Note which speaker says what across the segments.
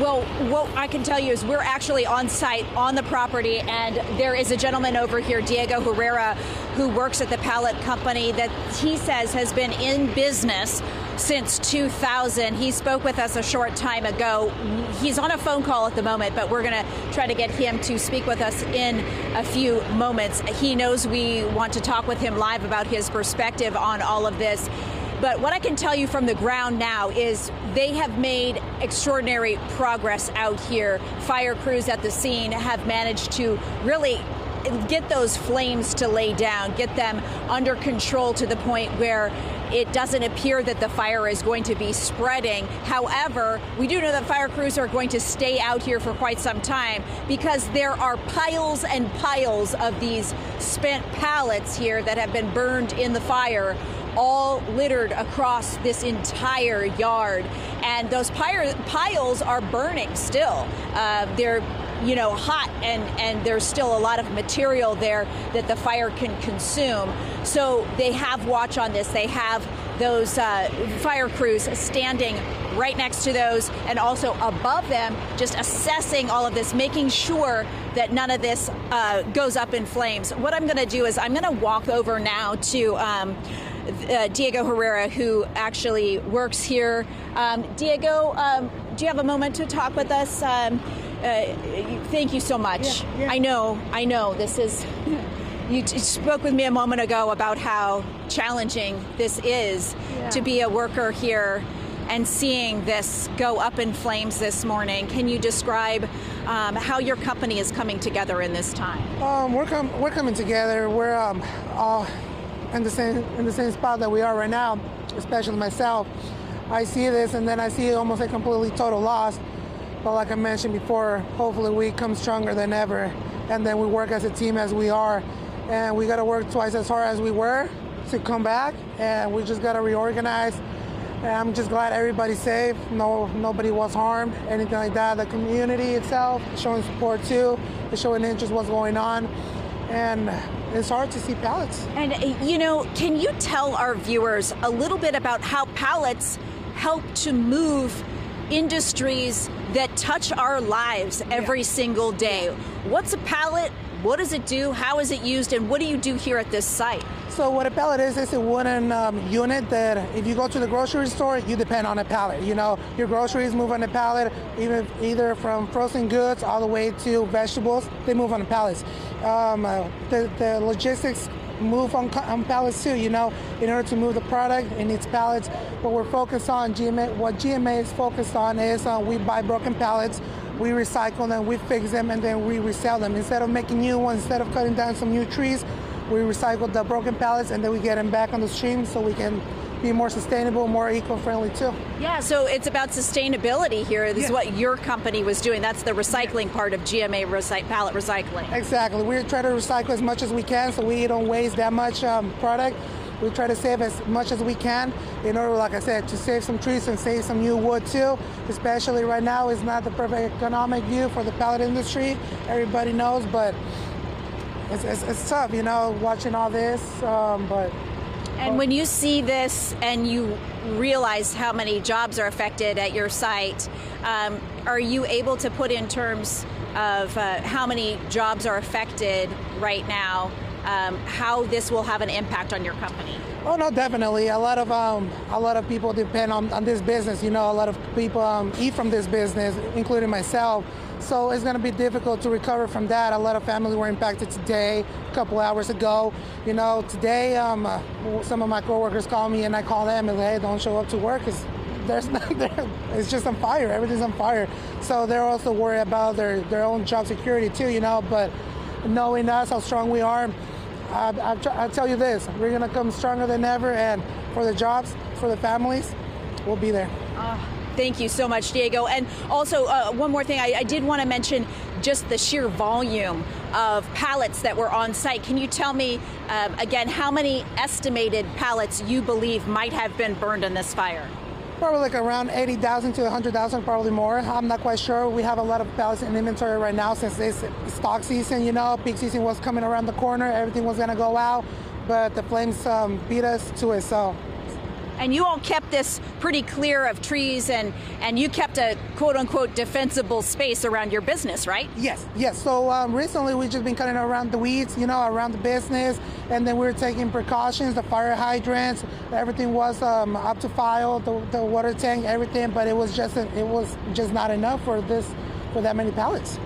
Speaker 1: Well, what I can tell you is we're actually on site on the property, and there is a gentleman over here, Diego Herrera, who works at the pallet company that he says has been in business since 2000. He spoke with us a short time ago. He's on a phone call at the moment, but we're going to try to get him to speak with us in a few moments. He knows we want to talk with him live about his perspective on all of this. But what I can tell you from the ground now is they have made extraordinary progress out here. Fire crews at the scene have managed to really get those flames to lay down, get them under control to the point where it doesn't appear that the fire is going to be spreading. However, we do know that fire crews are going to stay out here for quite some time because there are piles and piles of these spent pallets here that have been burned in the fire, all littered across this entire yard. And those piles are burning still. They're hot, and there's still a lot of material there that the fire can consume. So they have watch on this. They have those fire crews standing right next to those and also above them, just assessing all of this, making sure that none of this goes up in flames. What I'm going to do is I'm going to walk over now to Diego Herrera, who actually works here. Diego, do you have a moment to talk with us? Thank you so much.
Speaker 2: Yeah.
Speaker 1: I know this is, you spoke with me a moment ago about how challenging this is to be a worker here and seeing this go up in flames this morning. Can you describe how your company is coming together in this time?
Speaker 2: We're coming together. We're all in the same spot that we are right now, especially myself. I see this and then I see almost a completely total loss. But like I mentioned before, hopefully we come stronger than ever, and then we work as a team as we are, and we got to work twice as hard as we were to come back, and we just got to reorganize. And I'm just glad everybody's safe. Nobody was harmed, anything like that. The community itself is showing support too, is showing interest what's going on, and it's hard to see pallets.
Speaker 1: And can you tell our viewers a little bit about how pallets help to move industries that touch our lives every single day? What's a pallet? What does it do? How is it used? And what do you do here at this site?
Speaker 2: So what a pallet is a wooden unit that if you go to the grocery store, you depend on a pallet. Your groceries move on a pallet, either from frozen goods all the way to vegetables, they move on pallets. The logistics move on pallets too, in order to move the product, it needs pallets. What we're focused on, what GMA is focused on is we buy broken pallets, we recycle them, we fix them, and then we resell them. Instead of making new ones, instead of cutting down some new trees, we recycle the broken pallets and then we get them back on the stream so we can be more sustainable, more eco-friendly too.
Speaker 1: Yeah, so it's about sustainability here. This is what your company was doing. That's the recycling part of GMA pallet recycling.
Speaker 2: Exactly. We try to recycle as much as we can so we don't waste that much product. We try to save as much as we can in order, like I said, to save some trees and save some new wood too. Especially right now, it's not the perfect economic view for the pallet industry. Everybody knows, but it's tough, watching all this,
Speaker 1: And when you see this and you realize how many jobs are affected at your site, are you able to put in terms of how many jobs are affected right now, how this will have an impact on your company?
Speaker 2: Oh no, definitely. A lot of people depend on this business. A lot of people eat from this business, including myself. So it's going to be difficult to recover from that. A lot of families were impacted today, a couple hours ago. Today some of my coworkers call me and I call them and say, hey, don't show up to work because it's just on fire. Everything's on fire. So they're also worried about their own job security too, But knowing us, how strong we are, I'll tell you this, we're going to come stronger than ever, and for the jobs, for the families, we'll be there.
Speaker 1: Thank you so much, Diego. And also, one more thing, I did want to mention just the sheer volume of pallets that were on site. Can you tell me, again, how many estimated pallets you believe might have been burned in this fire?
Speaker 2: Probably like around 80,000 to 100,000, probably more. I'm not quite sure. We have a lot of pallets in inventory right now since it's stock season, peak season was coming around the corner. Everything was going to go out, but the flames beat us to it. So
Speaker 1: And you all kept this pretty clear of trees, and you kept a quote-unquote defensible space around your business, right?
Speaker 2: Yes. So recently we've just been cutting around the weeds, around the business, and then we were taking precautions, the fire hydrants, everything was up to file, the water tank, everything, but it was just not enough for that many pallets.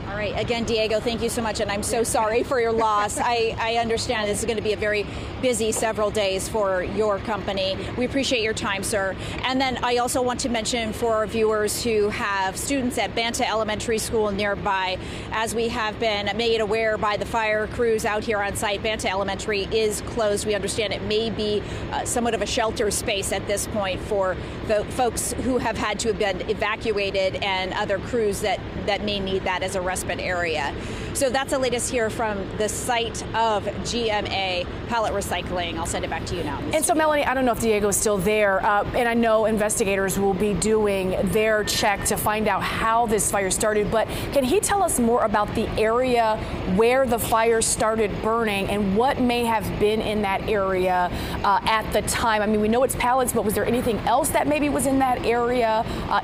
Speaker 1: All right. Again, Diego, thank you so much, and I'm so sorry for your loss. I understand this is going to be a very busy several days for your company. We appreciate your time, sir. And then I also want to mention for our viewers who have students at Banta Elementary School nearby, as we have been made aware by the fire crews out here on site, Banta Elementary is closed. We understand it may be somewhat of a shelter space at this point for the folks who have had to have been evacuated and other crews that may need that as a respite area. So that's the latest here from the site of GMA Pallet Recycling. I'll send it back to you now.
Speaker 3: And so, Melanie, I don't know if Diego is still there, and I know investigators will be doing their check to find out how this fire started, but can he tell us more about the area where the fire started burning and what may have been in that area at the time? I mean, we know it's pallets, but was there anything else that maybe was in that area?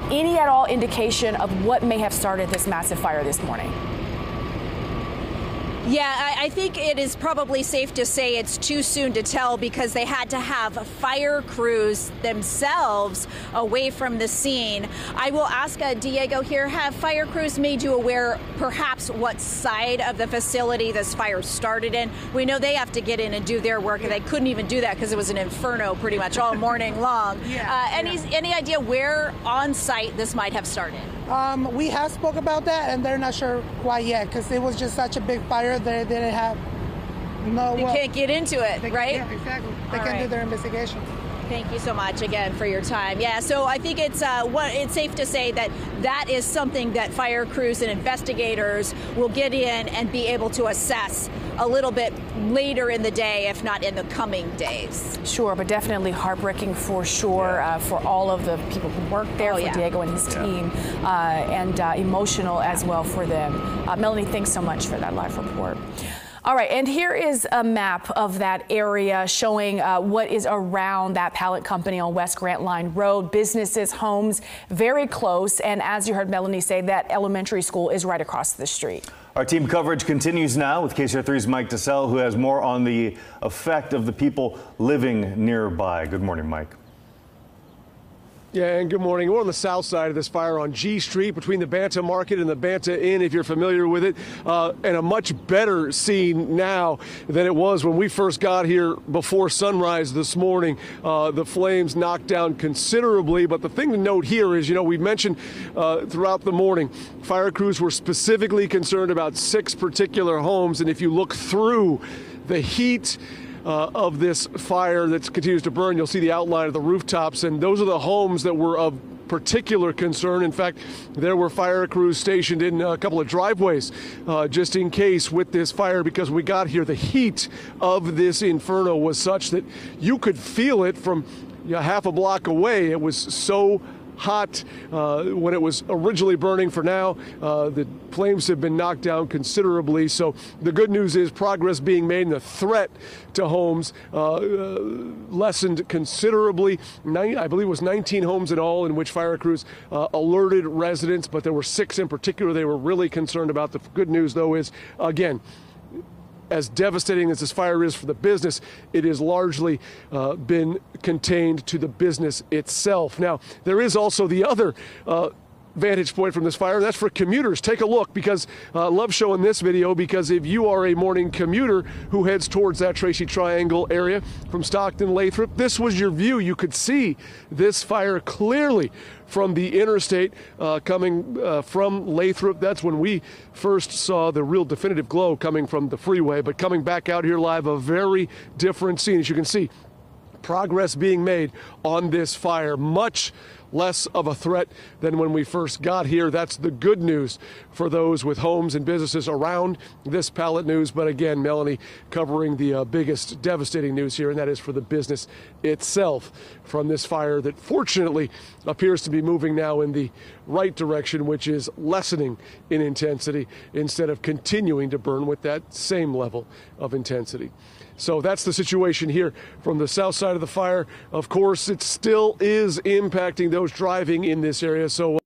Speaker 3: Any at all indication of what may have started this massive fire this morning?
Speaker 1: Yeah, I think it is probably safe to say it's too soon to tell because they had to have fire crews themselves away from the scene. I will ask Diego here, have fire crews made you aware perhaps what side of the facility this fire started in? We know they have to get in and do their work, and they couldn't even do that because it was an inferno pretty much all morning long. Any idea where on site this might have started?
Speaker 2: We have spoke about that, and they're not sure quite yet because it was just such a big fire. They didn't have
Speaker 1: You can't get into it, right?
Speaker 2: Yeah, exactly. They can do their investigation.
Speaker 1: Thank you so much again for your time. Yeah, so I think it's safe to say that is something that fire crews and investigators will get in and be able to assess a little bit later in the day, if not in the coming days.
Speaker 3: Sure, but definitely heartbreaking for sure for all of the people who work there, for Diego and his team, and emotional as well for them. Melanie, thanks so much for that live report. All right, and here is a map of that area showing what is around that pallet company on West Grant Line Road. Businesses, homes, very close. And as you heard Melanie say, that elementary school is right across the street.
Speaker 4: Our team coverage continues now with KCRA3's Mike DeSalle, who has more on the effect of the people living nearby. Good morning, Mike.
Speaker 5: Yeah, and good morning. We're on the south side of this fire on G Street between the Banta Market and the Banta Inn, if you're familiar with it, and a much better scene now than it was when we first got here before sunrise this morning. The flames knocked down considerably, but the thing to note here is, we mentioned throughout the morning, fire crews were specifically concerned about 6 particular homes, and if you look through the heat of this fire that continues to burn, you'll see the outline of the rooftops, and those are the homes that were of particular concern. In fact, there were fire crews stationed in a couple of driveways just in case with this fire, because when we got here, the heat of this inferno was such that you could feel it from half a block away. It was so hot when it was originally burning. For now, the flames have been knocked down considerably. So the good news is progress being made, and the threat to homes lessened considerably. I believe it was 19 homes in all in which fire crews alerted residents, but there were 6 in particular they were really concerned about. The good news, though, is, again, as devastating as this fire is for the business, it has largely been contained to the business itself. Now, there is also the other vantage point from this fire. That's for commuters. Take a look, because I love showing this video, because if you are a morning commuter who heads towards that Tracy Triangle area from Stockton, Lathrop, this was your view. You could see this fire clearly from the interstate coming from Lathrop. That's when we first saw the real definitive glow coming from the freeway. But coming back out here live, a very different scene. As you can see, progress being made on this fire. Much less of a threat than when we first got here. That's the good news for those with homes and businesses around this pallet news. But again, Melanie covering the biggest devastating news here, and that is for the business itself from this fire that fortunately appears to be moving now in the right direction, which is lessening in intensity instead of continuing to burn with that same level of intensity. So that's the situation here from the south side of the fire. Of course, it still is impacting those driving in this area. So